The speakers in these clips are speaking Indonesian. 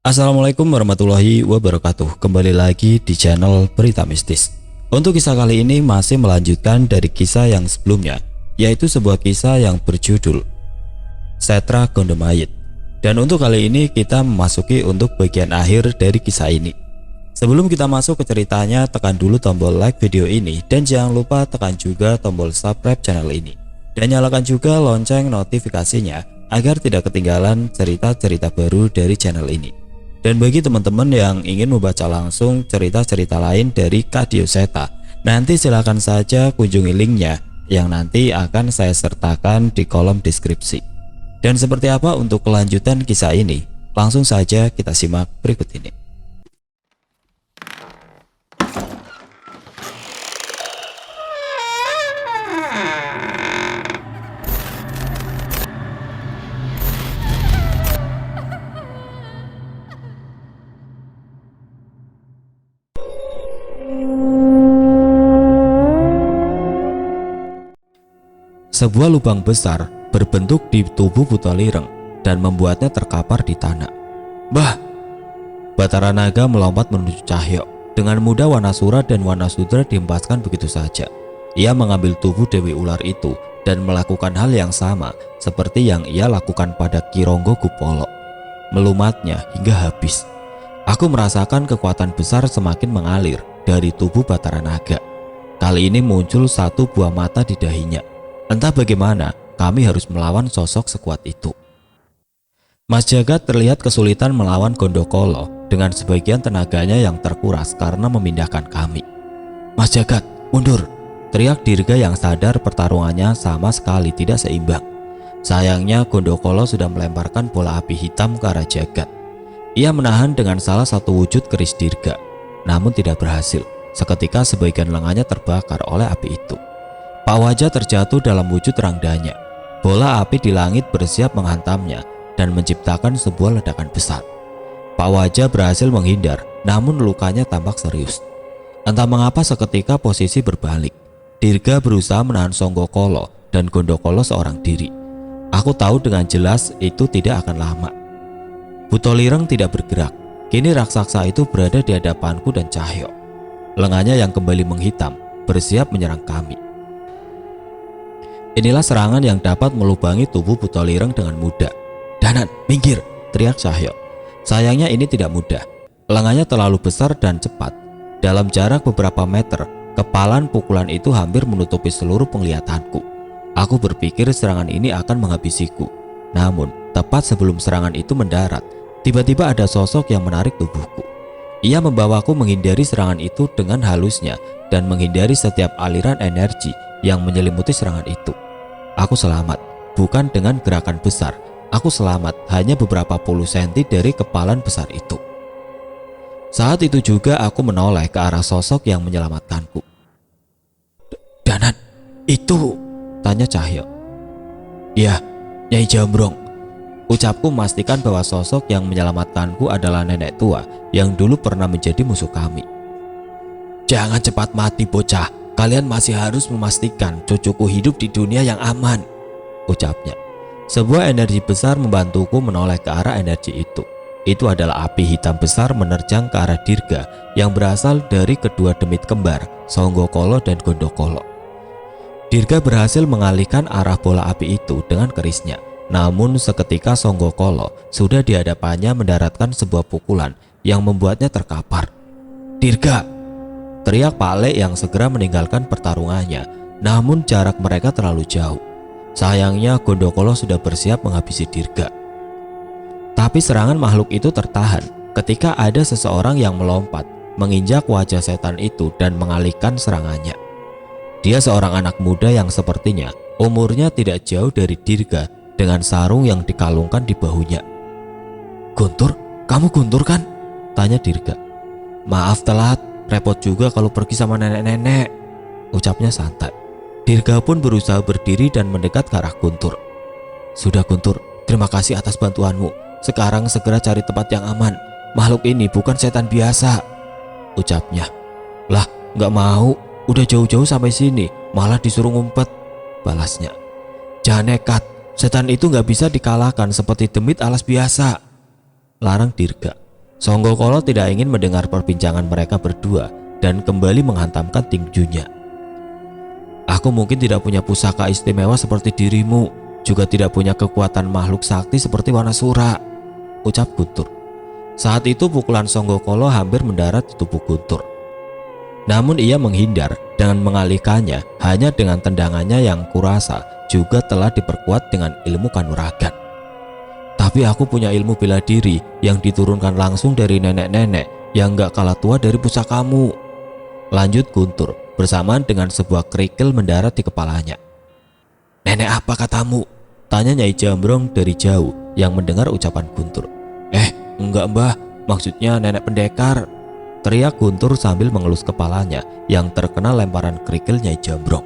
Assalamualaikum warahmatullahi wabarakatuh. Kembali lagi di channel Berita Mistis. Untuk kisah kali ini masih melanjutkan dari kisah yang sebelumnya, yaitu sebuah kisah yang berjudul Setra Gondomayit. Dan untuk kali ini kita memasuki untuk bagian akhir dari kisah ini. Sebelum kita masuk ke ceritanya, tekan dulu tombol like video ini dan jangan lupa tekan juga tombol subscribe channel ini. Dan nyalakan juga lonceng notifikasinya agar tidak ketinggalan cerita-cerita baru dari channel ini. Dan bagi teman-teman yang ingin membaca langsung cerita-cerita lain dari Kak Dioseta, nanti silahkan saja kunjungi linknya yang nanti akan saya sertakan di kolom deskripsi. Dan seperti apa untuk kelanjutan kisah ini? Langsung saja kita simak berikut ini. Sebuah lubang besar berbentuk di tubuh Buta Lireng dan membuatnya terkapar di tanah. Bah! Batara Naga melompat menuju Cahyo. Dengan mudah Wanasura dan Wanasudra dihempaskan begitu saja. Ia mengambil tubuh Dewi Ular itu dan melakukan hal yang sama seperti yang ia lakukan pada Kironggo Gupolo. Melumatnya hingga habis. Aku merasakan kekuatan besar semakin mengalir dari tubuh Batara Naga. Kali ini muncul satu buah mata di dahinya. Entah bagaimana, kami harus melawan sosok sekuat itu. Mas Jagat terlihat kesulitan melawan Gondokolo dengan sebagian tenaganya yang terkuras karena memindahkan kami. Mas Jagat, mundur! Teriak Dirga yang sadar pertarungannya sama sekali tidak seimbang. Sayangnya Gondokolo sudah melemparkan bola api hitam ke arah Jagat. Ia menahan dengan salah satu wujud keris Dirga, namun tidak berhasil. Seketika sebagian lengannya terbakar oleh api itu. Pak Wajah terjatuh dalam wujud rangdanya. Bola api di langit bersiap menghantamnya dan menciptakan sebuah ledakan besar. Pak Wajah berhasil menghindar, namun lukanya tampak serius. Entah mengapa seketika posisi berbalik. Dirga berusaha menahan Songgokolo dan Gondokolo seorang diri. Aku tahu dengan jelas itu tidak akan lama. Buta Lireng tidak bergerak. Kini raksasa itu berada di hadapanku dan Cahyo. Lengannya yang kembali menghitam bersiap menyerang kami. Inilah serangan yang dapat melubangi tubuh Buta Lireng dengan mudah. Danan, minggir! Teriak Cahyo. Sayangnya ini tidak mudah. Lengannya terlalu besar dan cepat. Dalam jarak beberapa meter, kepalan pukulan itu hampir menutupi seluruh penglihatanku. Aku berpikir serangan ini akan menghabisiku. Namun, tepat sebelum serangan itu mendarat, tiba-tiba ada sosok yang menarik tubuhku. Ia membawaku menghindari serangan itu dengan halusnya dan menghindari setiap aliran energi yang menyelimuti serangan itu. Aku selamat, bukan dengan gerakan besar. Aku selamat hanya beberapa puluh senti dari kepalan besar itu. Saat itu juga aku menoleh ke arah sosok yang menyelamatkanku. Danan, itu? Tanya Cahyo. Ya, Nyai Jambrong. Ucapku memastikan bahwa sosok yang menyelamatkanku adalah nenek tua yang dulu pernah menjadi musuh kami. Jangan cepat mati bocah. Kalian masih harus memastikan cucuku hidup di dunia yang aman, ucapnya. Sebuah energi besar membantuku menoleh ke arah energi itu. Itu adalah api hitam besar menerjang ke arah Dirga yang berasal dari kedua demit kembar, Songgokolo dan Gondokolo. Dirga berhasil mengalihkan arah bola api itu dengan kerisnya. Namun seketika Songgokolo sudah di hadapannya mendaratkan sebuah pukulan yang membuatnya terkapar. Dirga! Teriak Pak Lek yang segera meninggalkan pertarungannya, namun jarak mereka terlalu jauh. Sayangnya Gondokolo sudah bersiap menghabisi Dirga. Tapi serangan makhluk itu tertahan ketika ada seseorang yang melompat, menginjak wajah setan itu dan mengalihkan serangannya. Dia seorang anak muda yang sepertinya umurnya tidak jauh dari Dirga dengan sarung yang dikalungkan di bahunya. Guntur, kamu Guntur kan? Tanya Dirga. Maaf telat. Repot juga kalau pergi sama nenek-nenek, ucapnya santai. Dirga pun berusaha berdiri dan mendekat ke arah Guntur. Sudah Guntur, terima kasih atas bantuanmu. Sekarang segera cari tempat yang aman. Makhluk ini bukan setan biasa, ucapnya. Lah, nggak mau. Udah jauh-jauh sampai sini, malah disuruh ngumpet, balasnya. Jangan nekat, setan itu nggak bisa dikalahkan seperti demit alas biasa, larang Dirga. Songgokolo tidak ingin mendengar perbincangan mereka berdua dan kembali menghantamkan tinjunya. Aku mungkin tidak punya pusaka istimewa seperti dirimu, juga tidak punya kekuatan makhluk sakti seperti Wanasura, ucap Guntur. Saat itu pukulan Songgokolo hampir mendarat di tubuh Guntur. Namun ia menghindar dengan mengalihkannya hanya dengan tendangannya yang kurasa juga telah diperkuat dengan ilmu kanuragan. Tapi aku punya ilmu bela diri yang diturunkan langsung dari nenek-nenek yang gak kalah tua dari pusakamu, lanjut Guntur bersamaan dengan sebuah kerikil mendarat di kepalanya. Nenek apa katamu? Tanya Nyai Jambrong dari jauh yang mendengar ucapan Guntur. Enggak mbah, maksudnya nenek pendekar, teriak Guntur sambil mengelus kepalanya yang terkena lemparan kerikil Nyai Jambrong.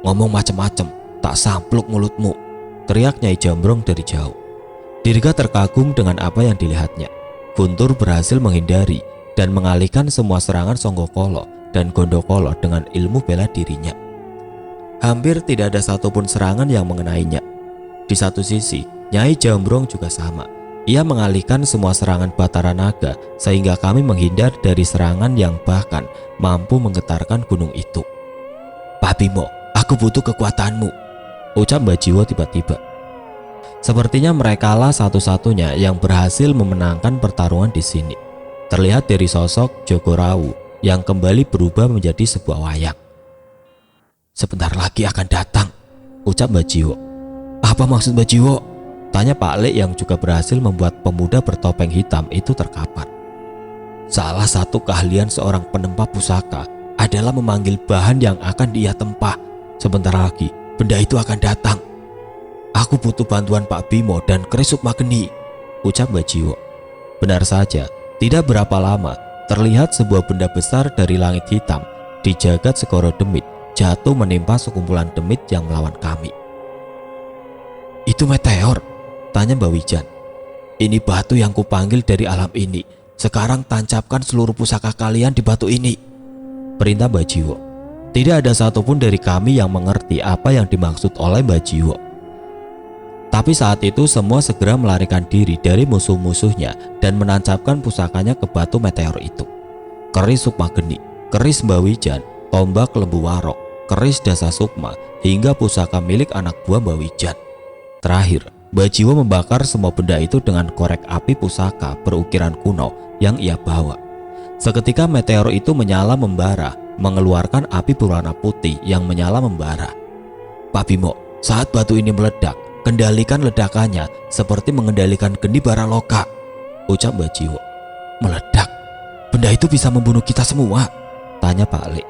Ngomong macem-macem, tak sampluk mulutmu, teriak Nyai Jambrong dari jauh. Dirga terkagum dengan apa yang dilihatnya. Guntur berhasil menghindari dan mengalihkan semua serangan Songgokolo dan Gondokolo dengan ilmu bela dirinya. Hampir tidak ada satupun serangan yang mengenainya. Di satu sisi, Nyai Jambrong juga sama. Ia mengalihkan semua serangan Batara Naga sehingga kami menghindar dari serangan yang bahkan mampu menggetarkan gunung itu. Pak Bimo, aku butuh kekuatanmu, ucap Mbah Jiwo tiba-tiba. Sepertinya merekalah satu-satunya yang berhasil memenangkan pertarungan di sini. Terlihat dari sosok Jogorawu yang kembali berubah menjadi sebuah wayang. Sebentar lagi akan datang, ucap Mbah Jiwo. Apa maksud Mbah Jiwo? Tanya Pak Lek yang juga berhasil membuat pemuda bertopeng hitam itu terkapar. Salah satu keahlian seorang penempa pusaka adalah memanggil bahan yang akan dia tempah. Sebentar lagi benda itu akan datang. Aku butuh bantuan Pak Bimo dan Keris Sukmageni, ucap Mbah Jiwo. Benar saja, tidak berapa lama terlihat sebuah benda besar dari langit hitam di jagat Segoro Demit jatuh menimpa sekumpulan demit yang melawan kami. Itu meteor, tanya Mbak Wijan. Ini batu yang kupanggil dari alam ini. Sekarang tancapkan seluruh pusaka kalian di batu ini, perintah Mbak Jiwo. Tidak ada satupun dari kami yang mengerti apa yang dimaksud oleh Mbak Jiwo. Tapi saat itu semua segera melarikan diri dari musuh-musuhnya dan menancapkan pusakanya ke batu meteor itu. Keris Sukmageni, keris Mbak Wijan, tombak Lembu Warok, keris Dasa Sukma, hingga pusaka milik anak buah Mbak Wijan. Terakhir, Mbah Jiwo membakar semua benda itu dengan korek api pusaka berukiran kuno yang ia bawa. Seketika meteor itu menyala membara, mengeluarkan api berwarna putih yang menyala membara. Pak Bimo, saat batu ini meledak, kendalikan ledakannya seperti mengendalikan geni Baraloka, ucap Mbah Jiwo. Meledak? Benda itu bisa membunuh kita semua? Tanya Pak Lek.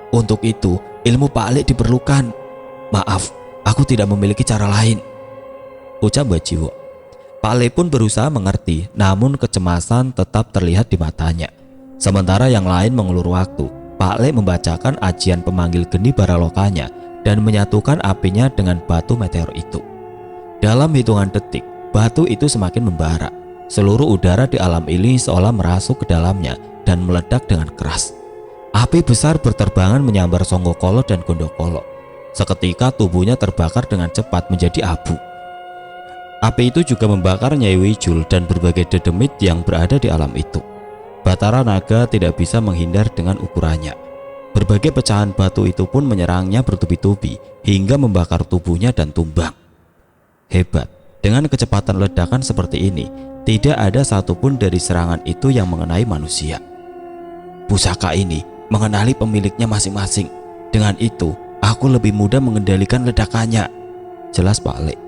Untuk itu, ilmu Pak Lek diperlukan. Maaf, aku tidak memiliki cara lain, ucap Mbah Jiwo. Pak Le pun berusaha mengerti, namun kecemasan tetap terlihat di matanya. Sementara yang lain mengulur waktu, Pak Le membacakan ajian pemanggil geni Baralokanya dan menyatukan apinya dengan batu meteor itu. Dalam hitungan detik, batu itu semakin membara. Seluruh udara di alam ini seolah merasuk ke dalamnya dan meledak dengan keras. Api besar berterbangan menyambar Songgokolo dan Gondokolo. Seketika tubuhnya terbakar dengan cepat menjadi abu. Api itu juga membakar Nyai Wijul dan berbagai dedemit yang berada di alam itu. Batara Naga tidak bisa menghindar dengan ukurannya. Berbagai pecahan batu itu pun menyerangnya bertubi-tubi hingga membakar tubuhnya dan tumbang. Hebat, dengan kecepatan ledakan seperti ini, tidak ada satupun dari serangan itu yang mengenai manusia. Pusaka ini mengenali pemiliknya masing-masing. Dengan itu, aku lebih mudah mengendalikan ledakannya, jelas Pak Lek.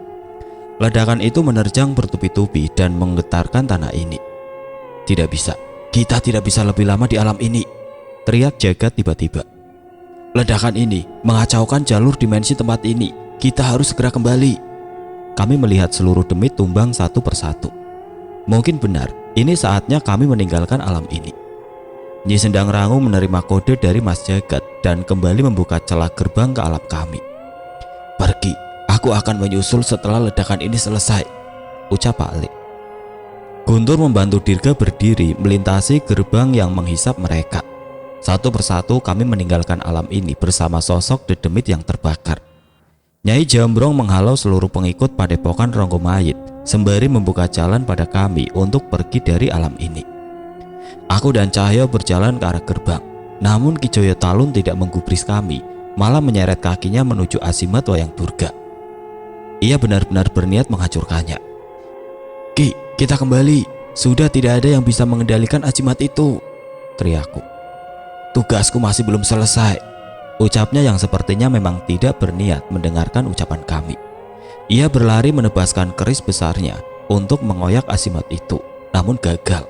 Ledakan itu menerjang bertubi-tubi dan menggetarkan tanah ini. Tidak bisa, kita tidak bisa lebih lama di alam ini, teriak Jagat tiba-tiba. Ledakan ini mengacaukan jalur dimensi tempat ini. Kita harus segera kembali. Kami melihat seluruh demit tumbang satu persatu. Mungkin benar, ini saatnya kami meninggalkan alam ini. Nyi Sendang Rangu menerima kode dari Mas Jagat dan kembali membuka celah gerbang ke alam kami. Pergi, aku akan menyusul setelah ledakan ini selesai, ucap Pak Le. Guntur membantu Dirga berdiri melintasi gerbang yang menghisap mereka. Satu persatu kami meninggalkan alam ini bersama sosok dedemit yang terbakar. Nyai Jambrong menghalau seluruh pengikut padepokan Ronggomayit sembari membuka jalan pada kami untuk pergi dari alam ini. Aku dan Cahyo berjalan ke arah gerbang. Namun Ki Joyo Talun tidak menggubris kami, malah menyeret kakinya menuju Azimat Wayang Durga. Ia benar-benar berniat menghancurkannya. "Ki, kita kembali. Sudah tidak ada yang bisa mengendalikan Azimat itu," teriakku. "Tugasku masih belum selesai," ucapnya yang sepertinya memang tidak berniat mendengarkan ucapan kami. Ia berlari menebaskan keris besarnya untuk mengoyak Azimat itu, namun gagal.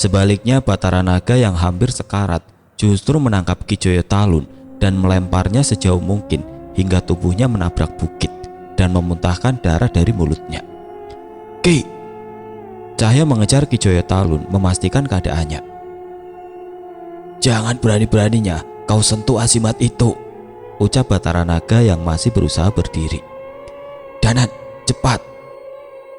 Sebaliknya Batara Naga yang hampir sekarat justru menangkap Ki Joyo Talun dan melemparnya sejauh mungkin hingga tubuhnya menabrak bukit dan memuntahkan darah dari mulutnya. "Ki!" Cahyo mengejar Ki Joyo Talun memastikan keadaannya. "Jangan berani-beraninya kau sentuh Azimat itu," ucap Batara Naga yang masih berusaha berdiri. "Danan, cepat!"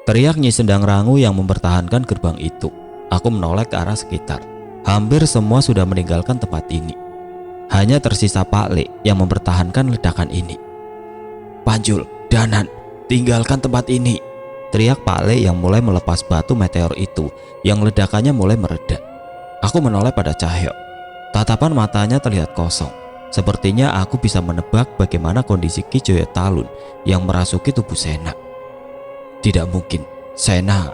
teriak Nyi Sendang Rangu yang mempertahankan gerbang itu. Aku menoleh ke arah sekitar. Hampir semua sudah meninggalkan tempat ini. Hanya tersisa Pak Le yang mempertahankan ledakan ini. "Panjul, Danan, tinggalkan tempat ini!" teriak Pak Le yang mulai melepas batu meteor itu yang ledakannya mulai mereda. Aku menoleh pada Cahyo. Tatapan matanya terlihat kosong. Sepertinya aku bisa menebak bagaimana kondisi Ki Joyo Talun yang merasuki tubuh Sena. Tidak mungkin, Sena.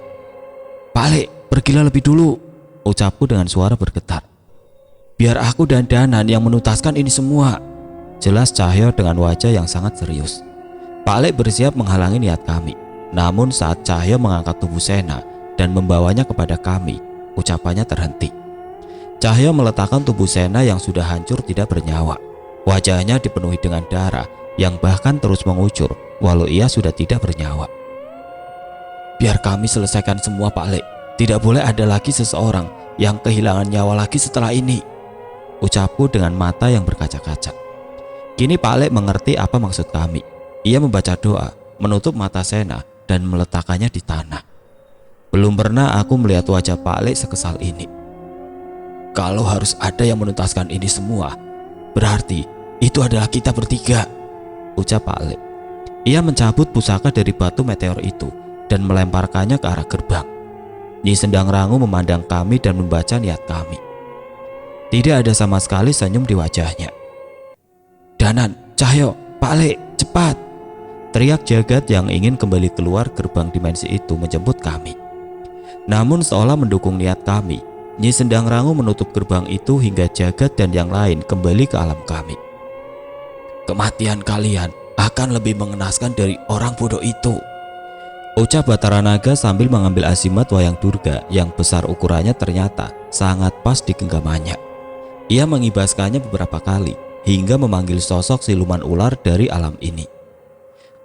"Pak Le, pergilah lebih dulu," ucapku dengan suara bergetar. "Biar aku dan Danan yang menuntaskan ini semua," jelas Cahyo dengan wajah yang sangat serius. Pak Le bersiap menghalangi niat kami. Namun saat Cahyo mengangkat tubuh Sena dan membawanya kepada kami, ucapannya terhenti. Cahyo meletakkan tubuh Sena yang sudah hancur tidak bernyawa. Wajahnya dipenuhi dengan darah yang bahkan terus mengucur walau ia sudah tidak bernyawa. "Biar kami selesaikan semua, Pak Le. Tidak boleh ada lagi seseorang yang kehilangan nyawa lagi setelah ini," ucapku dengan mata yang berkaca-kaca. Kini Pak Le mengerti apa maksud kami. Ia membaca doa, menutup mata Sena dan meletakkannya di tanah. Belum pernah aku melihat wajah Pak Le sekesal ini. "Kalau harus ada yang menuntaskan ini semua, berarti itu adalah kita bertiga," ucap Pak Le. Ia mencabut pusaka dari batu meteor itu dan melemparkannya ke arah gerbang. Nyi Sendang Rangu memandang kami dan membaca niat kami. Tidak ada sama sekali senyum di wajahnya. "Danan, Cahyo, Pak Le, cepat!" teriak Jagat yang ingin kembali keluar gerbang dimensi itu menjemput kami. Namun seolah mendukung niat kami, Nyi Sendang Rangu menutup gerbang itu hingga Jagat dan yang lain kembali ke alam kami. "Kematian kalian akan lebih mengenaskan dari orang bodoh itu," ucap Batara Naga sambil mengambil Azimat Wayang Durga yang besar ukurannya ternyata sangat pas di genggamannya. Ia mengibaskannya beberapa kali hingga memanggil sosok siluman ular dari alam ini.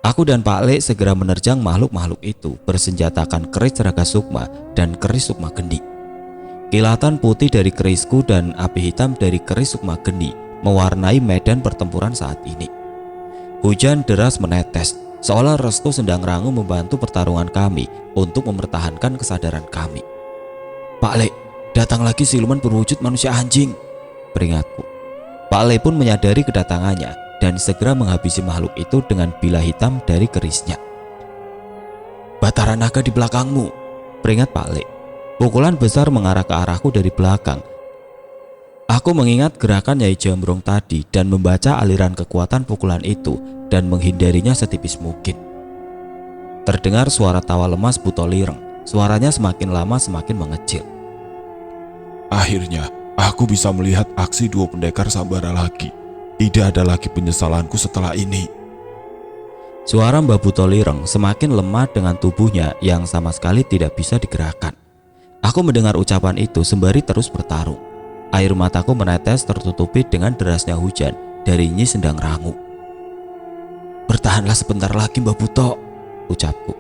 Aku dan Pak Le segera menerjang makhluk-makhluk itu bersenjatakan keris Raga Sukma dan keris Sukma Geni. Kilatan putih dari kerisku dan api hitam dari keris Sukma Geni mewarnai medan pertempuran saat ini. Hujan deras menetes, seolah restu Sendang Rangu membantu pertarungan kami untuk mempertahankan kesadaran kami. "Pak Le, datang lagi siluman berwujud manusia anjing," peringatku. Pak Le pun menyadari kedatangannya dan segera menghabisi makhluk itu dengan bilah hitam dari kerisnya. "Batara Naga di belakangmu," peringat Pak Le. Pukulan besar mengarah ke arahku dari belakang. Aku mengingat gerakan Nyai Jambrong tadi dan membaca aliran kekuatan pukulan itu dan menghindarinya setipis mungkin. Terdengar suara tawa lemas Butolireng. Suaranya semakin lama semakin mengecil. "Akhirnya aku bisa melihat aksi dua pendekar Sambara lagi. Tidak ada lagi penyesalanku setelah ini." Suara Mbak Butolireng semakin lemah dengan tubuhnya yang sama sekali tidak bisa digerakkan. Aku mendengar ucapan itu sembari terus bertarung. Air mataku menetes tertutupi dengan derasnya hujan dari Nyi Sendang Rangu. "Bertahanlah sebentar lagi, Mbak Buto," ucapku.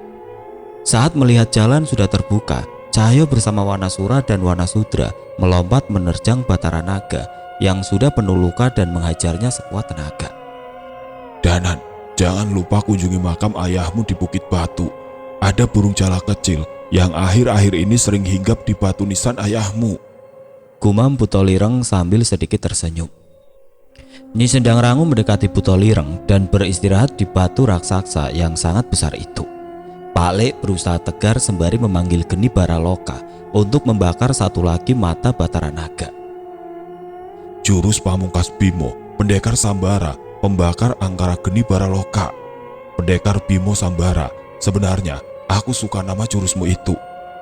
Saat melihat jalan sudah terbuka, Cahyo bersama Wanasura dan Wanasudra melompat menerjang Batara Naga yang sudah penuh luka dan menghajarnya sekuat tenaga. "Danan, jangan lupa kunjungi makam ayahmu di Bukit Batu. Ada burung jala kecil yang akhir-akhir ini sering hinggap di batu nisan ayahmu," gumam Butolireng sambil sedikit tersenyum. Nyi Sendang Rangu mendekati Butolireng dan beristirahat di batu raksasa yang sangat besar itu. Pak Le berusaha tegar sembari memanggil Geni Baraloka untuk membakar satu lagi mata Batara Naga. Jurus pamungkas Bimo, Pendekar Sambara, pembakar angkara Geni Baraloka. Pendekar Bimo Sambara, sebenarnya aku suka nama jurusmu itu.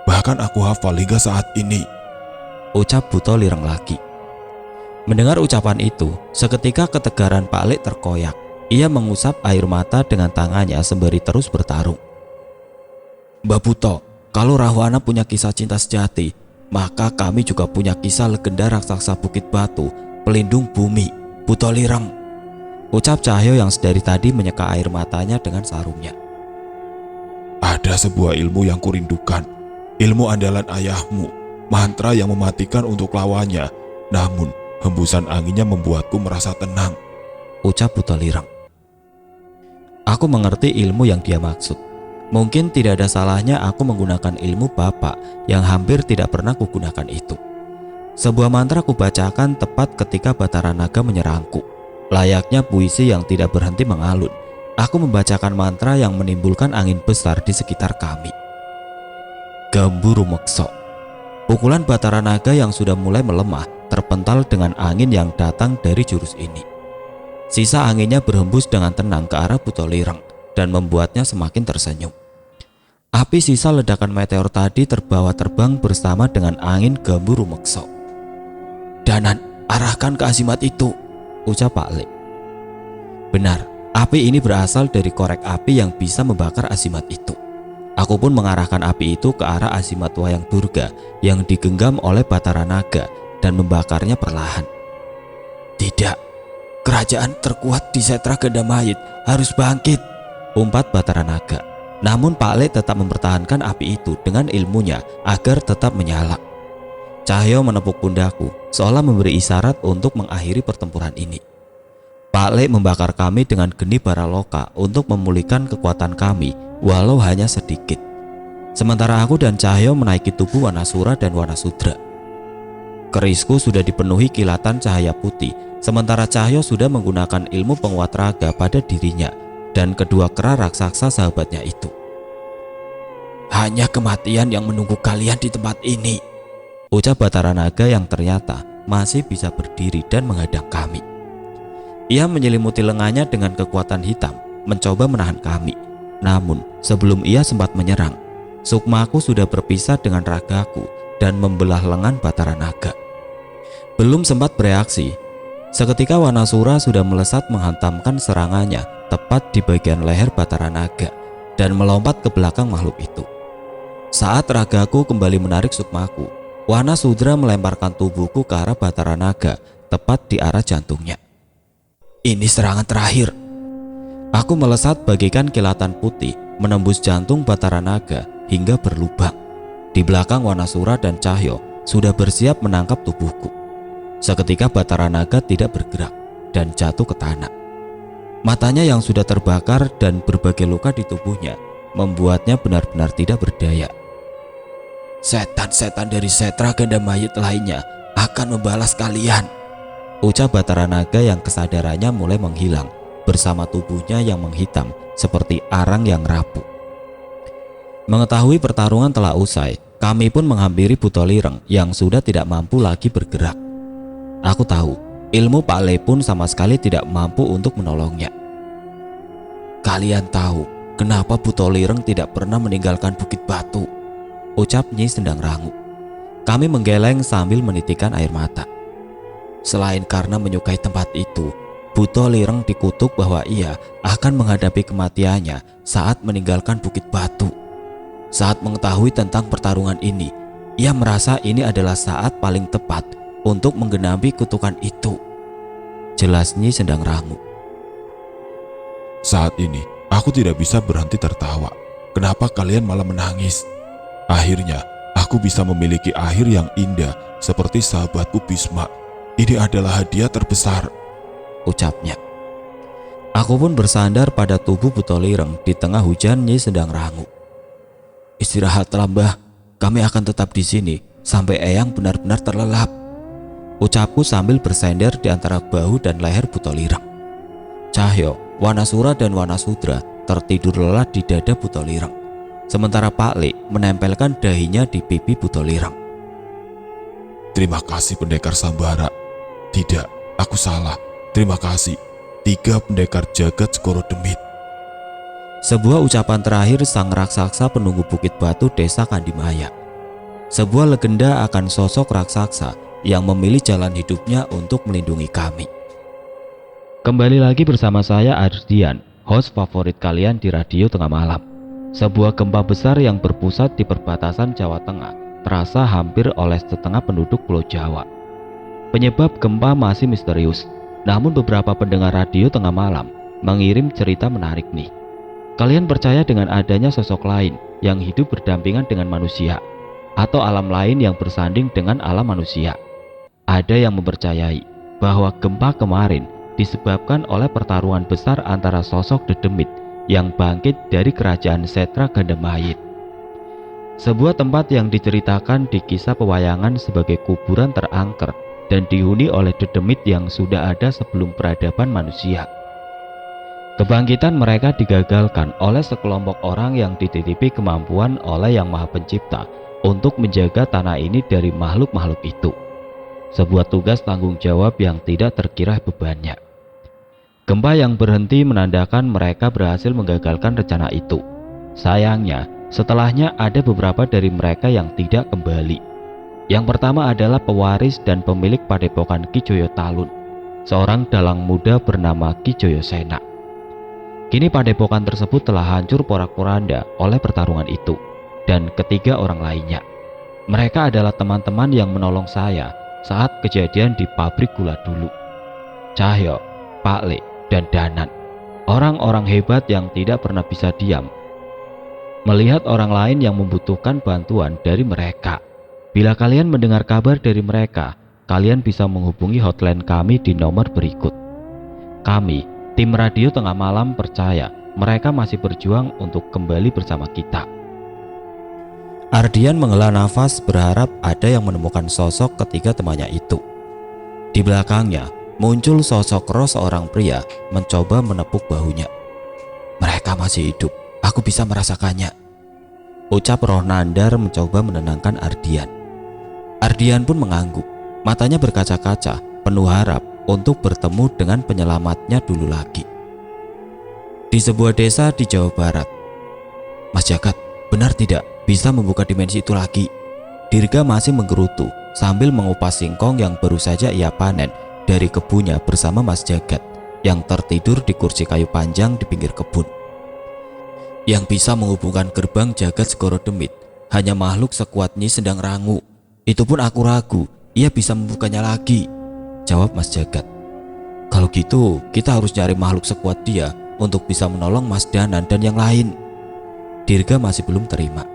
Bahkan aku hafal hingga saat ini, ucap Buto Lireng lagi. Mendengar ucapan itu, seketika ketegaran Pak Le terkoyak. Ia mengusap air mata dengan tangannya sembari terus bertarung. Mbak Buto, kalau Rahwana punya kisah cinta sejati, maka kami juga punya kisah legenda raksasa Bukit Batu, pelindung bumi, Buto Lireng, ucap Cahyo yang sedari tadi menyeka air matanya dengan sarungnya. ada sebuah ilmu yang kurindukan, ilmu andalan ayahmu, mantra yang mematikan untuk lawannya, namun hembusan anginnya membuatku merasa tenang, ucap Buto Lireng. Aku mengerti ilmu yang dia maksud. Mungkin tidak ada salahnya aku menggunakan ilmu bapak yang hampir tidak pernah kugunakan itu. Sebuah mantra kubacakan tepat ketika Batara Naga menyerangku. Layaknya puisi yang tidak berhenti mengalun, aku membacakan mantra yang menimbulkan angin besar di sekitar kami. Gamburu Mekso. Pukulan Batara Naga yang sudah mulai melemah terpental dengan angin yang datang dari jurus ini. Sisa anginnya berhembus dengan tenang ke arah Buto Lireng dan membuatnya semakin tersenyum. Api sisa ledakan meteor tadi terbawa terbang bersama dengan angin Gamburu Mekso. Danan, arahkan ke azimat itu, ucap Pak Le. Benar, api ini berasal dari korek api yang bisa membakar azimat itu. Aku pun mengarahkan api itu ke arah azimat Wayang Durga yang digenggam oleh Batara Naga dan membakarnya perlahan. Tidak, kerajaan terkuat di Setra Gendamayit harus bangkit, umpat Batara Naga. Namun Pak Le tetap mempertahankan api itu dengan ilmunya agar tetap menyala. Cahyo menepuk pundakku seolah memberi isyarat untuk mengakhiri pertempuran ini. Pak Le membakar kami dengan Geni Baraloka untuk memulihkan kekuatan kami walau hanya sedikit. Sementara aku dan Cahyo menaiki tubuh Wanasura dan Wanasudra. Kerisku sudah dipenuhi kilatan cahaya putih, sementara Cahyo sudah menggunakan ilmu penguat raga pada dirinya dan kedua kera raksasa sahabatnya itu. Hanya kematian yang menunggu kalian di tempat ini, ucap Batara Naga yang ternyata masih bisa berdiri dan menghadang kami. Ia menyelimuti lengannya dengan kekuatan hitam, mencoba menahan kami. Namun sebelum ia sempat menyerang, sukmaku sudah berpisah dengan ragaku dan membelah lengan Batara Naga. Belum sempat bereaksi, seketika Wanasura sudah melesat menghantamkan serangannya tepat di bagian leher Batara Naga dan melompat ke belakang makhluk itu. Saat ragaku kembali menarik sukmaku, Wanasudra melemparkan tubuhku ke arah Batara Naga tepat di arah jantungnya. Ini serangan terakhir. Aku melesat bagaikan kilatan putih menembus jantung Batara Naga hingga berlubang. Di belakang Wanasura dan Cahyo sudah bersiap menangkap tubuhku. Seketika Batara Naga tidak bergerak dan jatuh ke tanah. Matanya yang sudah terbakar dan berbagai luka di tubuhnya membuatnya benar-benar tidak berdaya. Setan-setan dari Setra Gendamayit lainnya akan membalas kalian, ucap Batara Naga yang kesadarannya mulai menghilang bersama tubuhnya yang menghitam seperti arang yang rapuh. Mengetahui pertarungan telah usai, kami pun menghampiri Buto Lireng yang sudah tidak mampu lagi bergerak. Aku tahu ilmu Pak Le pun sama sekali tidak mampu untuk menolongnya. Kalian tahu kenapa Buto Lireng tidak pernah meninggalkan Bukit Batu, ucap Nyi Sendang Rangu. Kami menggeleng sambil menitikkan air mata. Selain karena menyukai tempat itu, Buto Lireng dikutuk bahwa ia akan menghadapi kematiannya saat meninggalkan Bukit Batu. Saat mengetahui tentang pertarungan ini, ia merasa ini adalah saat paling tepat untuk menggenapi kutukan itu, jelas Nyi Sendang Rangu. Saat ini aku tidak bisa berhenti tertawa. Kenapa kalian malah menangis? Akhirnya aku bisa memiliki akhir yang indah seperti sahabatku Bisma. Ini adalah hadiah terbesar, ucapnya. Aku pun bersandar pada tubuh Buto Lireng di tengah hujan Nyi Sendang Rangu. Istirahatlah Mbah, kami akan tetap di sini sampai Eyang benar-benar terlelap, ucapku sambil bersender di antara bahu dan leher Buto Lireng. Cahyo, Wanasura dan Wanasudra tertidur lelah di dada Buto Lireng. sementara Pak Le menempelkan dahinya di pipi Butolireng. Terima kasih pendekar Sambara. Tidak, aku salah. Terima kasih. 3 pendekar jagat Segoro Demit. Sebuah ucapan terakhir sang raksasa penunggu Bukit Batu Desa Kandimaya. Sebuah legenda akan sosok raksasa yang memilih jalan hidupnya untuk melindungi kami. Kembali lagi bersama saya Ardian, host favorit kalian di Radio Tengah Malam. Sebuah gempa besar yang berpusat di perbatasan Jawa Tengah terasa hampir oleh setengah penduduk Pulau Jawa. Penyebab gempa masih misterius, namun beberapa pendengar Radio Tengah Malam mengirim cerita menarik nih. Kalian percaya dengan adanya sosok lain yang hidup berdampingan dengan manusia, atau alam lain yang bersanding dengan alam manusia? Ada yang mempercayai bahwa gempa kemarin disebabkan oleh pertarungan besar antara sosok Dedemit yang bangkit dari kerajaan Setra Gandamahit. Sebuah tempat yang diceritakan di kisah pewayangan sebagai kuburan terangker dan dihuni oleh Dedemit yang sudah ada sebelum peradaban manusia. Kebangkitan mereka digagalkan oleh sekelompok orang yang dititipi kemampuan oleh Yang Maha Pencipta untuk menjaga tanah ini dari makhluk-makhluk itu. Sebuah tugas tanggung jawab yang tidak terkira bebannya. Gempa yang berhenti menandakan mereka berhasil menggagalkan rencana itu. Sayangnya, setelahnya ada beberapa dari mereka yang tidak kembali. Yang pertama adalah pewaris dan pemilik padepokan Ki Joyo Talun, seorang dalang muda bernama Ki Joyo Sena. Kini padepokan tersebut telah hancur porak-poranda oleh pertarungan itu, dan ketiga orang lainnya. Mereka adalah teman-teman yang menolong saya saat kejadian di pabrik gula dulu. Cahyo, Pak Le, dan Danan, orang-orang hebat yang tidak pernah bisa diam melihat orang lain yang membutuhkan bantuan dari mereka. Bila kalian mendengar kabar dari mereka, kalian bisa menghubungi hotline kami di nomor berikut. Kami, tim Radio Tengah Malam, percaya mereka masih berjuang untuk kembali bersama kita. Ardian menghela nafas berharap ada yang menemukan sosok ketiga temannya itu. Di belakangnya muncul sosok roh seorang pria mencoba menepuk bahunya. Mereka masih hidup, aku bisa merasakannya, ucap roh Nandar mencoba menenangkan Ardian. Ardian pun mengangguk, matanya berkaca-kaca, penuh harap untuk bertemu dengan penyelamatnya dulu lagi. Di sebuah desa di Jawa Barat. Mas Jagat, benar tidak bisa membuka dimensi itu lagi? Dirga masih menggerutu sambil mengupas singkong yang baru saja ia panen dari kebunnya bersama Mas Jagat yang tertidur di kursi kayu panjang di pinggir kebun. Yang bisa menghubungkan gerbang Jagat Segoro Demit hanya makhluk sekuat Nyi Sendang Rangu. Itu pun aku ragu ia bisa membukanya lagi, jawab Mas Jagat. Kalau gitu kita harus cari makhluk sekuat dia untuk bisa menolong Mas Danan dan yang lain. Dirga masih belum terima.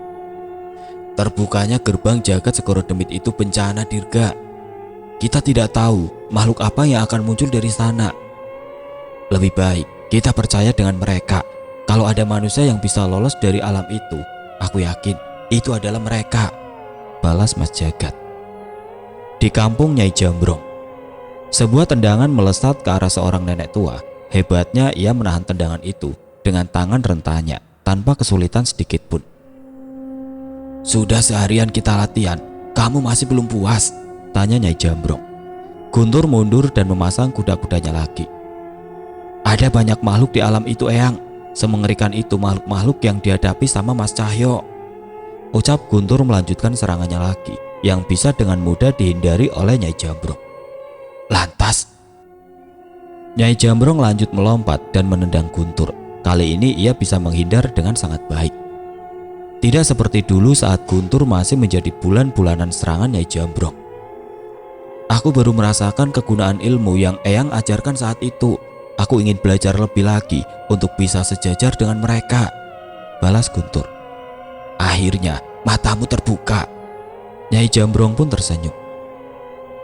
Terbukanya gerbang Jagat Segoro Demit itu bencana, Dirga. Kita tidak tahu makhluk apa yang akan muncul dari sana. Lebih baik kita percaya dengan mereka. Kalau ada manusia yang bisa lolos dari alam itu, aku yakin itu adalah mereka, balas Mas Jagat. Di kampung Nyai Jambrong, sebuah tendangan melesat ke arah seorang nenek tua. Hebatnya ia menahan tendangan itu dengan tangan rentannya tanpa kesulitan sedikit pun. Sudah seharian kita latihan, kamu masih belum puas? Tanya Nyai Jambrong. Guntur mundur dan memasang kuda-kudanya lagi. Ada banyak makhluk di alam itu, Eyang. Semengerikan itu makhluk-makhluk yang dihadapi sama Mas Cahyo, ucap Guntur melanjutkan serangannya lagi yang bisa dengan mudah dihindari oleh Nyai Jambrong. Lantas Nyai Jambrong lanjut melompat dan menendang Guntur. Kali ini ia bisa menghindar dengan sangat baik. Tidak seperti dulu saat Guntur masih menjadi bulan-bulanan serangan Nyai Jambrong. Aku baru merasakan kegunaan ilmu yang Eyang ajarkan saat itu. Aku ingin belajar lebih lagi untuk bisa sejajar dengan mereka, balas Guntur. Akhirnya matamu terbuka. Nyai Jambrong pun tersenyum.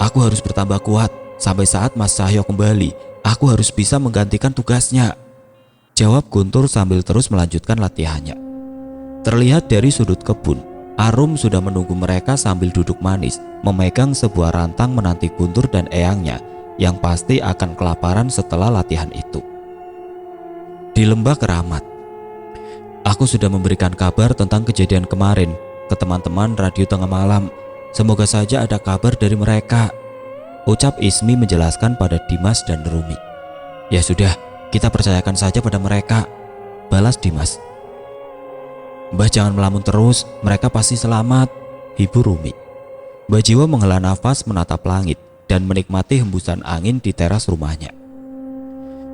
Aku harus bertambah kuat. Sampai saat Mas Cahyo kembali, aku harus bisa menggantikan tugasnya, jawab Guntur sambil terus melanjutkan latihannya. Terlihat dari sudut kebun, Arum sudah menunggu mereka sambil duduk manis memegang sebuah rantang menanti Guntur dan eyangnya yang pasti akan kelaparan setelah latihan itu. Di lembah keramat, Aku sudah memberikan kabar tentang kejadian kemarin ke teman-teman radio tengah malam. Semoga saja ada kabar dari mereka, ucap Ismi menjelaskan pada Dimas dan Rumi. Ya sudah, kita percayakan saja pada mereka, balas Dimas. Mbah jangan melamun terus, mereka pasti selamat, hibur Rumi. Mbah Jiwo menghela nafas menatap langit dan menikmati hembusan angin di teras rumahnya.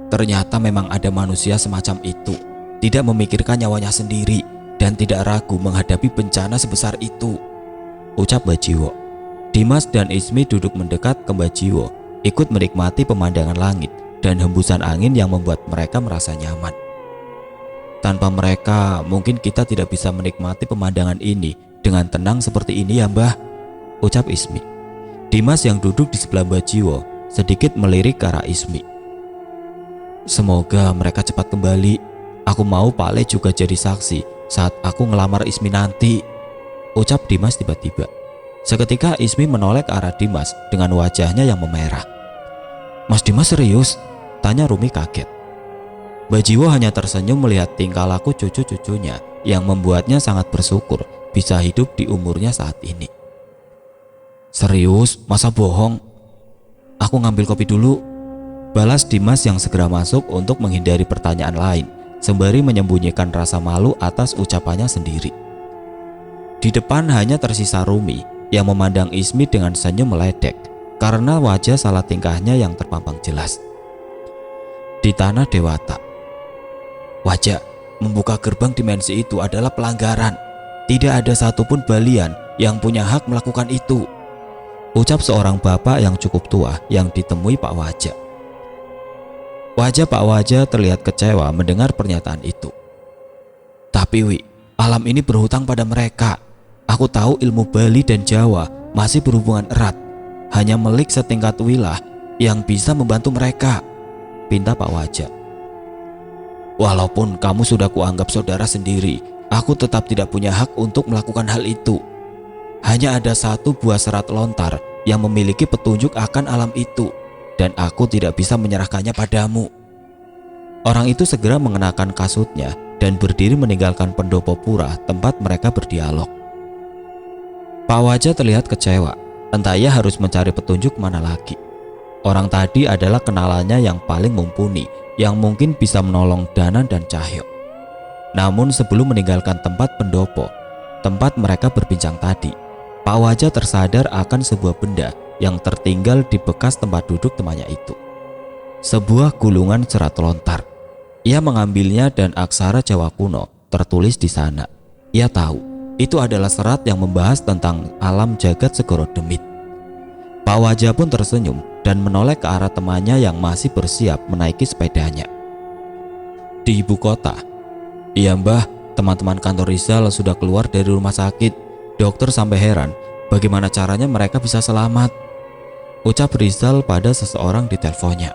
Ternyata memang ada manusia semacam itu, tidak memikirkan nyawanya sendiri dan tidak ragu menghadapi bencana sebesar itu, ucap Mbah Jiwo. Dimas dan Ismi duduk mendekat ke Mbah Jiwo, ikut menikmati pemandangan langit dan hembusan angin yang membuat mereka merasa nyaman. Tanpa mereka, mungkin kita tidak bisa menikmati pemandangan ini dengan tenang seperti ini ya Mbah, ucap Ismi. Dimas yang duduk di sebelah Mbah Jiwo sedikit melirik ke arah Ismi. Semoga mereka cepat kembali. Aku mau Pak Le juga jadi saksi saat aku ngelamar Ismi nanti, ucap Dimas tiba-tiba. Seketika Ismi menoleh ke arah Dimas dengan wajahnya yang memerah. Mas Dimas serius? Tanya Rumi kaget. Mbah Jiwo hanya tersenyum melihat tingkah laku cucu-cucunya yang membuatnya sangat bersyukur bisa hidup di umurnya saat ini. Serius? Masa bohong? Aku ngambil kopi dulu, balas Dimas yang segera masuk untuk menghindari pertanyaan lain, sembari menyembunyikan rasa malu atas ucapannya sendiri. Di depan hanya tersisa Rumi yang memandang Ismi dengan senyum meledek karena wajah salah tingkahnya yang terpampang jelas. Di tanah Dewata, wajah membuka gerbang dimensi itu adalah pelanggaran. Tidak ada satupun balian yang punya hak melakukan itu, ucap seorang bapak yang cukup tua yang ditemui Pak Wajah. Wajah Pak Wajah terlihat kecewa mendengar pernyataan itu. Tapi Wi, alam ini berhutang pada mereka. Aku tahu ilmu Bali dan Jawa masih berhubungan erat. Hanya Melik setingkat Wilah yang bisa membantu mereka, pinta Pak Wajah. Walaupun kamu sudah kuanggap saudara sendiri, aku tetap tidak punya hak untuk melakukan hal itu. Hanya ada satu buah serat lontar yang memiliki petunjuk akan alam itu, dan aku tidak bisa menyerahkannya padamu. Orang itu segera mengenakan kasutnya dan berdiri meninggalkan pendopo pura tempat mereka berdialog. Pak Wajah terlihat kecewa, entah ia harus mencari petunjuk mana lagi. Orang tadi adalah kenalannya yang paling mumpuni, yang mungkin bisa menolong Danan dan Cahyo. Namun sebelum meninggalkan tempat pendopo, tempat mereka berbincang tadi, Pak Wajah tersadar akan sebuah benda yang tertinggal di bekas tempat duduk temannya itu. Sebuah gulungan serat lontar. Ia mengambilnya dan aksara Jawa kuno tertulis di sana. Ia tahu itu adalah serat yang membahas tentang alam jagat segoro demit. Pak Wajah pun tersenyum dan menoleh ke arah temannya yang masih bersiap menaiki sepedanya. Di ibu kota, iya Mbah, teman-teman kantor Rizal sudah keluar dari rumah sakit. Dokter sampai heran bagaimana caranya mereka bisa selamat, ucap Rizal pada seseorang di teleponnya.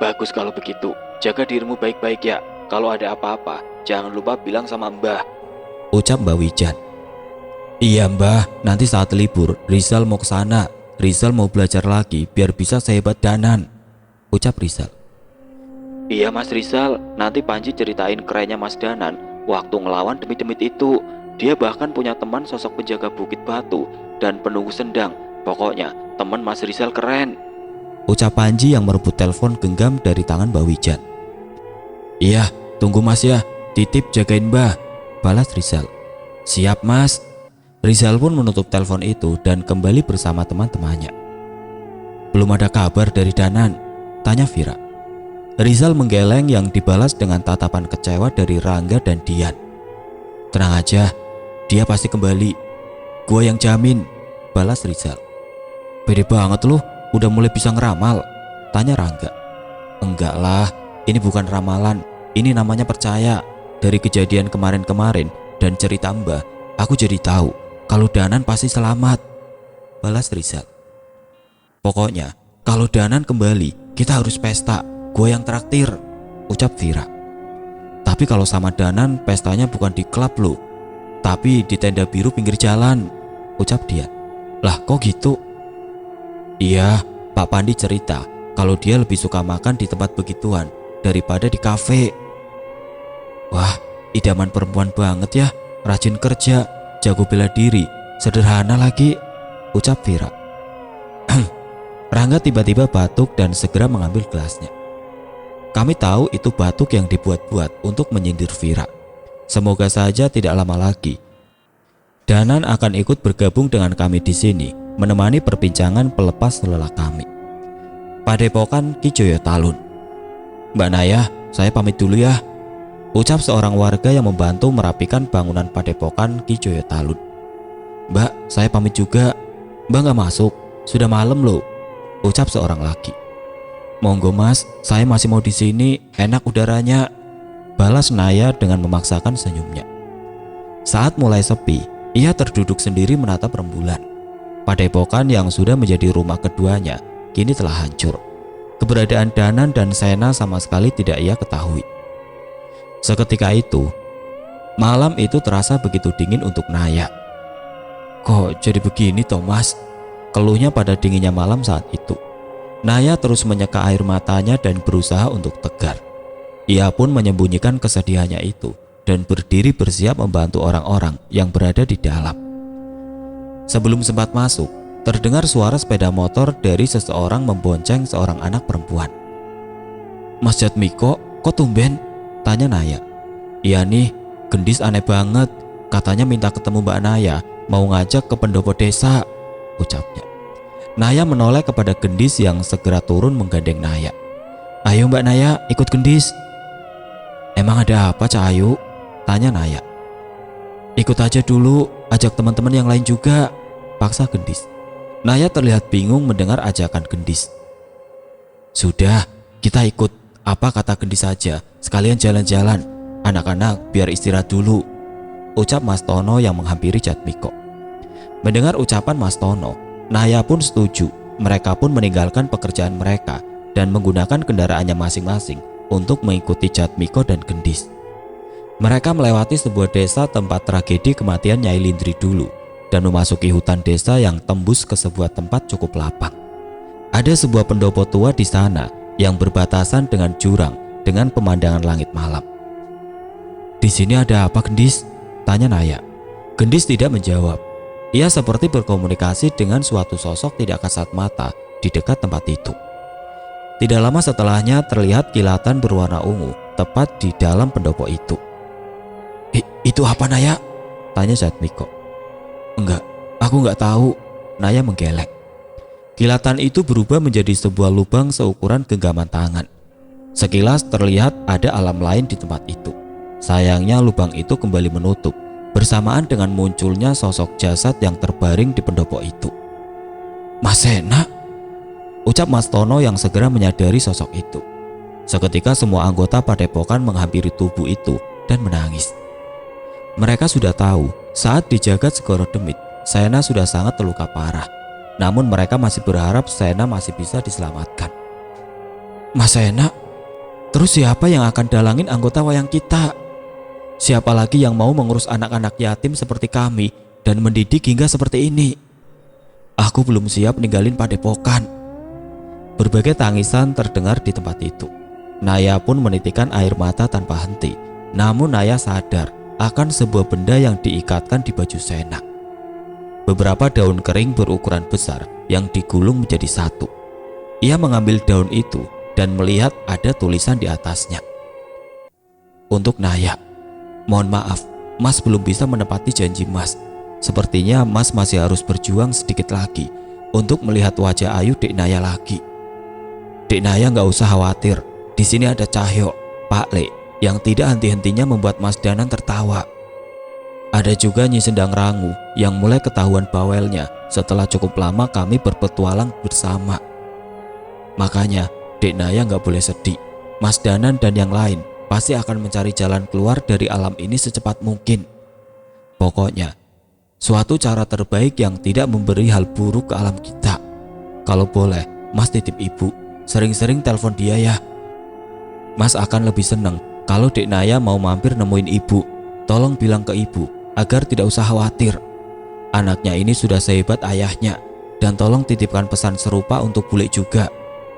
Bagus kalau begitu, jaga dirimu baik-baik ya. Kalau ada apa-apa, jangan lupa bilang sama Mbah, ucap Mbak Wijan. Iya Mbah, nanti saat libur Rizal mau ke sana. Rizal mau belajar lagi biar bisa sehebat Danan, ucap Rizal. Iya Mas Rizal, nanti Panji ceritain kerennya Mas Danan waktu ngelawan demit-demit itu. Dia bahkan punya teman sosok penjaga bukit batu dan penunggu sendang. Pokoknya teman Mas Rizal keren, ucap Panji yang merebut telepon genggam dari tangan Mbak Wijan. Iya, tunggu Mas ya, titip jagain Mbah, balas Rizal. Siap Mas. Rizal pun menutup telepon itu dan kembali bersama teman-temannya. Belum ada kabar dari Danan, tanya Vira. Rizal menggeleng yang dibalas dengan tatapan kecewa dari Rangga dan Dian. Tenang aja, dia pasti kembali. Gua yang jamin, balas Rizal. Pede banget lu, udah mulai bisa ngeramal, tanya Rangga. Enggak lah, ini bukan ramalan, ini namanya percaya. Dari kejadian kemarin-kemarin dan cerita Mbah, aku jadi tahu kalau Danan pasti selamat, balas Rizal. Pokoknya kalau Danan kembali, kita harus pesta. Gue yang traktir, ucap Vira. Tapi kalau sama Danan, pestanya bukan di klub lo, tapi di tenda biru pinggir jalan, ucap dia. Lah kok gitu? Iya, Pak Pandi cerita kalau dia lebih suka makan di tempat begituan daripada di kafe. Wah, idaman perempuan banget ya, rajin kerja, jago bela diri, sederhana lagi, ucap Vira. Rangga tiba-tiba batuk dan segera mengambil gelasnya. Kami tahu itu batuk yang dibuat-buat untuk menyindir Vira. Semoga saja tidak lama lagi Danan akan ikut bergabung dengan kami di sini, menemani perbincangan pelepas lelah kami. Padepokan Ki Joyo Talun. Mbak Naya, saya pamit dulu ya, ucap seorang warga yang membantu merapikan bangunan Padepokan Ki Joyo Talun. Mbak, saya pamit juga. Mbak gak masuk, sudah malam loh, ucap seorang lagi. Monggo mas, saya masih mau di sini, enak udaranya, balas Naya dengan memaksakan senyumnya. Saat mulai sepi, ia terduduk sendiri menatap rembulan. Padepokan yang sudah menjadi rumah keduanya kini telah hancur. Keberadaan Danan dan Sena sama sekali tidak ia ketahui. Seketika itu, malam itu terasa begitu dingin untuk Naya. Kok jadi begini Thomas? Keluhnya pada dinginnya malam saat itu. Naya terus menyeka air matanya dan berusaha untuk tegar. Ia pun menyembunyikan kesedihannya itu dan berdiri bersiap membantu orang-orang yang berada di dalam. Sebelum sempat masuk, terdengar suara sepeda motor dari seseorang membonceng seorang anak perempuan. Mas Jatmiko, kok tumben? Tanya Naya. Iya nih, gendis aneh banget, katanya minta ketemu Mbak Naya, mau ngajak ke pendopo desa, ucapnya. Naya menoleh kepada gendis yang segera turun menggandeng Naya. Ayo Mbak Naya, ikut gendis. Emang ada apa Cak Ayu? Tanya Naya. Ikut aja dulu, ajak teman-teman yang lain juga, paksa gendis. Naya terlihat bingung mendengar ajakan gendis. Sudah, kita ikut, apa kata gendis saja, sekalian jalan-jalan. Anak-anak biar istirahat dulu, ucap Mas Tono yang menghampiri Jatmiko. Mendengar ucapan Mas Tono, Naya pun setuju. Mereka pun meninggalkan pekerjaan mereka dan menggunakan kendaraannya masing-masing untuk mengikuti Jatmiko dan gendis. Mereka melewati sebuah desa tempat tragedi kematian Nyai Lindri dulu dan memasuki hutan desa yang tembus ke sebuah tempat cukup lapang. Ada sebuah pendopo tua di sana yang berbatasan dengan jurang dengan pemandangan langit malam. Di sini ada apa gendis? Tanya Naya. Gendis tidak menjawab. Ia seperti berkomunikasi dengan suatu sosok tidak kasat mata di dekat tempat itu. Tidak lama setelahnya terlihat kilatan berwarna ungu tepat di dalam pendopo itu. Itu apa Naya? Tanya Jatmiko. Enggak, aku enggak tahu, Naya menggeleng. Kilatan itu berubah menjadi sebuah lubang seukuran genggaman tangan. Sekilas terlihat ada alam lain di tempat itu. Sayangnya lubang itu kembali menutup bersamaan dengan munculnya sosok jasad yang terbaring di pendopo itu. Mas Sena, ucap Mas Tono yang segera menyadari sosok itu. Seketika semua anggota padepokan menghampiri tubuh itu dan menangis. Mereka sudah tahu saat di jagat Segoro Demit, Sena sudah sangat terluka parah. Namun mereka masih berharap Sena masih bisa diselamatkan. Mas Sena, terus siapa yang akan dalangin anggota wayang kita? Siapa lagi yang mau mengurus anak-anak yatim seperti kami dan mendidik hingga seperti ini? Aku belum siap ninggalin padepokan. Berbagai tangisan terdengar di tempat itu. Naya pun menitikkan air mata tanpa henti. Namun Naya sadar akan sebuah benda yang diikatkan di baju Sena. Beberapa daun kering berukuran besar yang digulung menjadi satu. Ia mengambil daun itu dan melihat ada tulisan di atasnya. Untuk Naya, mohon maaf, Mas belum bisa menepati janji Mas. Sepertinya Mas masih harus berjuang sedikit lagi untuk melihat wajah ayu Dek Naya lagi. Dek Naya gak usah khawatir, di sini ada Cahyo, Pak Le, yang tidak henti-hentinya membuat Mas Danan tertawa. Ada juga Nyi Sendang Rangu yang mulai ketahuan bawelnya setelah cukup lama kami berpetualang bersama. Makanya Dek Naya gak boleh sedih. Mas Danan dan yang lain pasti akan mencari jalan keluar dari alam ini secepat mungkin. Pokoknya, suatu cara terbaik yang tidak memberi hal buruk ke alam kita. Kalau boleh, Mas titip ibu, sering-sering telepon dia ya. Mas akan lebih senang kalau Dek Naya mau mampir nemuin ibu. Tolong bilang ke ibu agar tidak usah khawatir. Anaknya ini sudah sehebat ayahnya. Dan tolong titipkan pesan serupa untuk bule juga.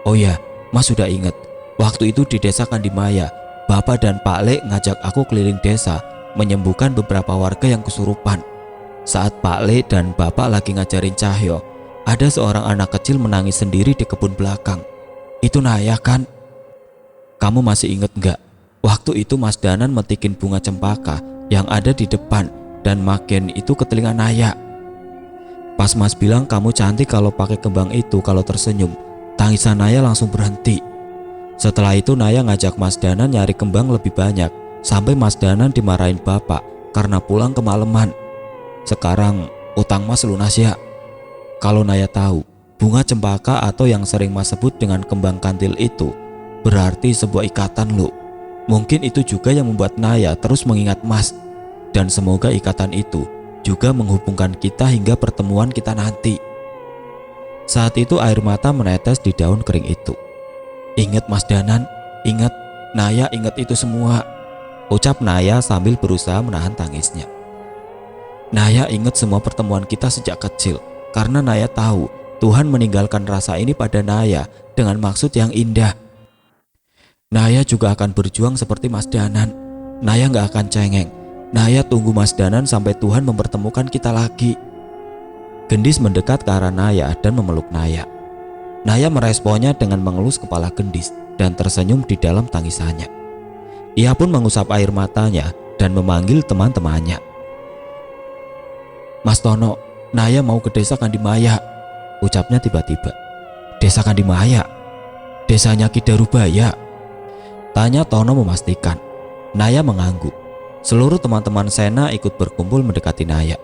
Oh ya, Mas sudah ingat, waktu itu di desa Kandimaya, Bapak dan Pak Le ngajak aku keliling desa menyembuhkan beberapa warga yang kesurupan. Saat Pak Le dan Bapak lagi ngajarin Cahyo, ada seorang anak kecil menangis sendiri di kebun belakang. Itu Naya kan? Kamu masih inget nggak? Waktu itu Mas Danan metikin bunga cempaka yang ada di depan dan makin itu ke telinga Naya. Pas Mas bilang kamu cantik kalau pakai kembang itu kalau tersenyum, tangisan Naya langsung berhenti. Setelah itu Naya ngajak Mas Danan nyari kembang lebih banyak, sampai Mas Danan dimarahin bapak karena pulang kemalaman. Sekarang utang Mas lunas ya. Kalau Naya tahu, bunga cempaka atau yang sering Mas sebut dengan kembang kantil itu berarti sebuah ikatan loh. Mungkin itu juga yang membuat Naya terus mengingat Mas. Dan semoga ikatan itu juga menghubungkan kita hingga pertemuan kita nanti. Saat itu air mata menetes di daun kering itu. Ingat Mas Danan, ingat, Naya ingat itu semua, ucap Naya sambil berusaha menahan tangisnya. Naya ingat semua pertemuan kita sejak kecil, karena Naya tahu Tuhan meninggalkan rasa ini pada Naya dengan maksud yang indah. Naya juga akan berjuang seperti Mas Danan. Naya gak akan cengeng. Naya tunggu Mas Danan sampai Tuhan mempertemukan kita lagi. Gendis mendekat ke arah Naya dan memeluk Naya. Naya meresponnya dengan mengelus kepala Gendis dan tersenyum di dalam tangisannya. Ia pun mengusap air matanya dan memanggil teman-temannya. Mas Tono, Naya mau ke desa Kandimaya, ucapnya tiba-tiba. Desa Kandimaya? Desanya Ki Darubaya? Tanya Tono memastikan. Naya mengangguk. Seluruh teman-teman Sena ikut berkumpul mendekati Naya.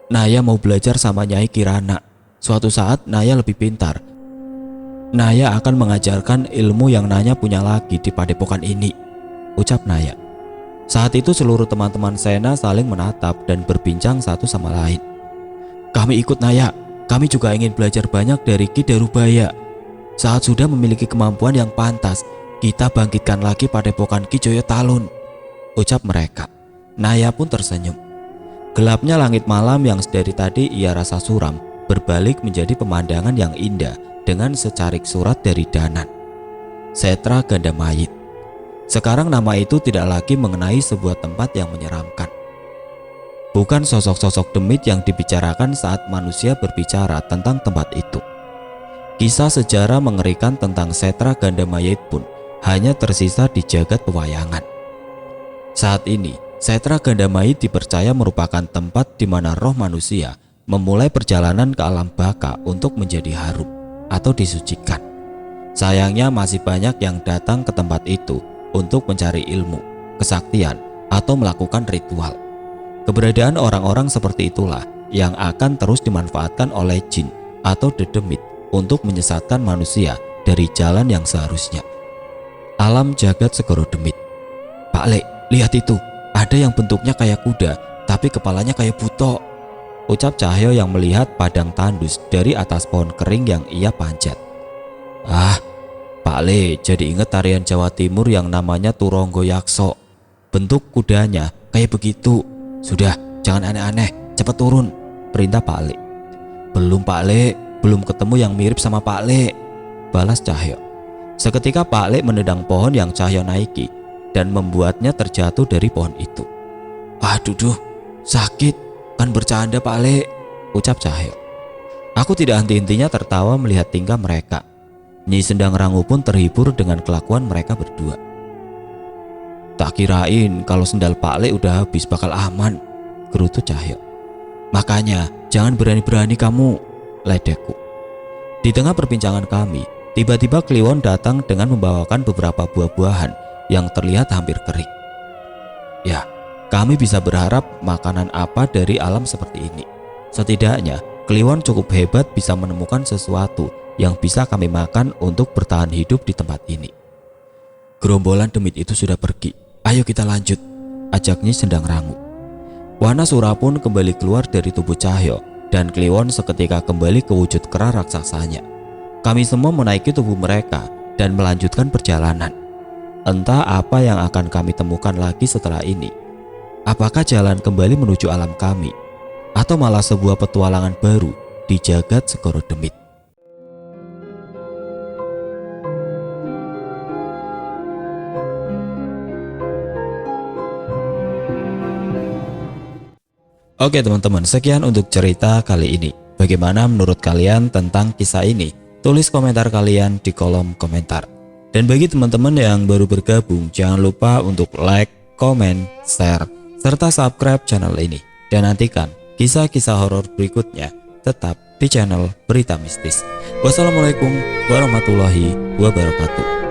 Naya mau belajar sama Nyai Kirana. Suatu saat Naya lebih pintar. Naya akan mengajarkan ilmu yang Naya punya lagi di padepokan ini, ucap Naya. Saat itu seluruh teman-teman Sena saling menatap dan berbincang satu sama lain. Kami ikut Naya, kami juga ingin belajar banyak dari Ki Darubaya. Saat sudah memiliki kemampuan yang pantas, kita bangkitkan lagi padepokan Ki Joyo Talun, ucap mereka. Naya pun tersenyum. Gelapnya langit malam yang dari tadi ia rasa suram berbalik menjadi pemandangan yang indah dengan secarik surat dari Danan. Setra Ganda Mayit. Sekarang nama itu tidak lagi mengenai sebuah tempat yang menyeramkan. Bukan sosok-sosok demit yang dibicarakan saat manusia berbicara tentang tempat itu. Kisah sejarah mengerikan tentang Setra Ganda Mayit pun hanya tersisa di jagat pewayangan. Saat ini, Setra Ganda Mayit dipercaya merupakan tempat di mana roh manusia memulai perjalanan ke alam baka untuk menjadi harum atau disucikan. Sayangnya masih banyak yang datang ke tempat itu untuk mencari ilmu, kesaktian, atau melakukan ritual. Keberadaan orang-orang seperti itulah yang akan terus dimanfaatkan oleh jin atau dedemit untuk menyesatkan manusia dari jalan yang seharusnya. Alam jagat Segoro Demit. Pak Le, lihat itu, ada yang bentuknya kayak kuda, tapi kepalanya kayak buto, ucap Cahyo yang melihat padang tandus dari atas pohon kering yang ia panjat. Ah, Pak Le jadi ingat tarian Jawa Timur yang namanya Turonggo Yakso. Bentuk kudanya kayak begitu. Sudah, jangan aneh-aneh, cepat turun, perintah Pak Le. Belum Pak Le, belum ketemu yang mirip sama Pak Le, balas Cahyo. Seketika Pak Le menendang pohon yang Cahyo naiki dan membuatnya terjatuh dari pohon itu. Aduh duh, sakit, kan bercanda Pak Le, ucap Cahyo. Aku tidak henti-hentinya tertawa melihat tingkah mereka. Nyi Sendang Rangu pun terhibur dengan kelakuan mereka berdua. Tak kirain kalau sendal Pak Le udah habis bakal aman, gerutu Cahyo. Makanya jangan berani-berani kamu, ledekku. Di tengah perbincangan kami, tiba-tiba Kliwon datang dengan membawakan beberapa buah-buahan yang terlihat hampir kering. Ya, kami bisa berharap makanan apa dari alam seperti ini. Setidaknya Kliwon cukup hebat bisa menemukan sesuatu yang bisa kami makan untuk bertahan hidup di tempat ini. Gerombolan demit itu sudah pergi. Ayo kita lanjut, ajak Nyi Sendang Rangu. Wana Sura pun kembali keluar dari tubuh Cahyo dan Kliwon seketika kembali ke wujud kera raksasanya. Kami semua menaiki tubuh mereka dan melanjutkan perjalanan. Entah apa yang akan kami temukan lagi setelah ini. Apakah jalan kembali menuju alam kami, atau malah sebuah petualangan baru di jagat Segoro Demit. Oke teman-teman, sekian untuk cerita kali ini. Bagaimana menurut kalian tentang kisah ini? Tulis komentar kalian di kolom komentar. Dan bagi teman-teman yang baru bergabung, jangan lupa untuk like, komen, share, serta subscribe channel ini. Dan nantikan kisah-kisah horor berikutnya tetap di channel Berita Mistis. Wassalamualaikum warahmatullahi wabarakatuh.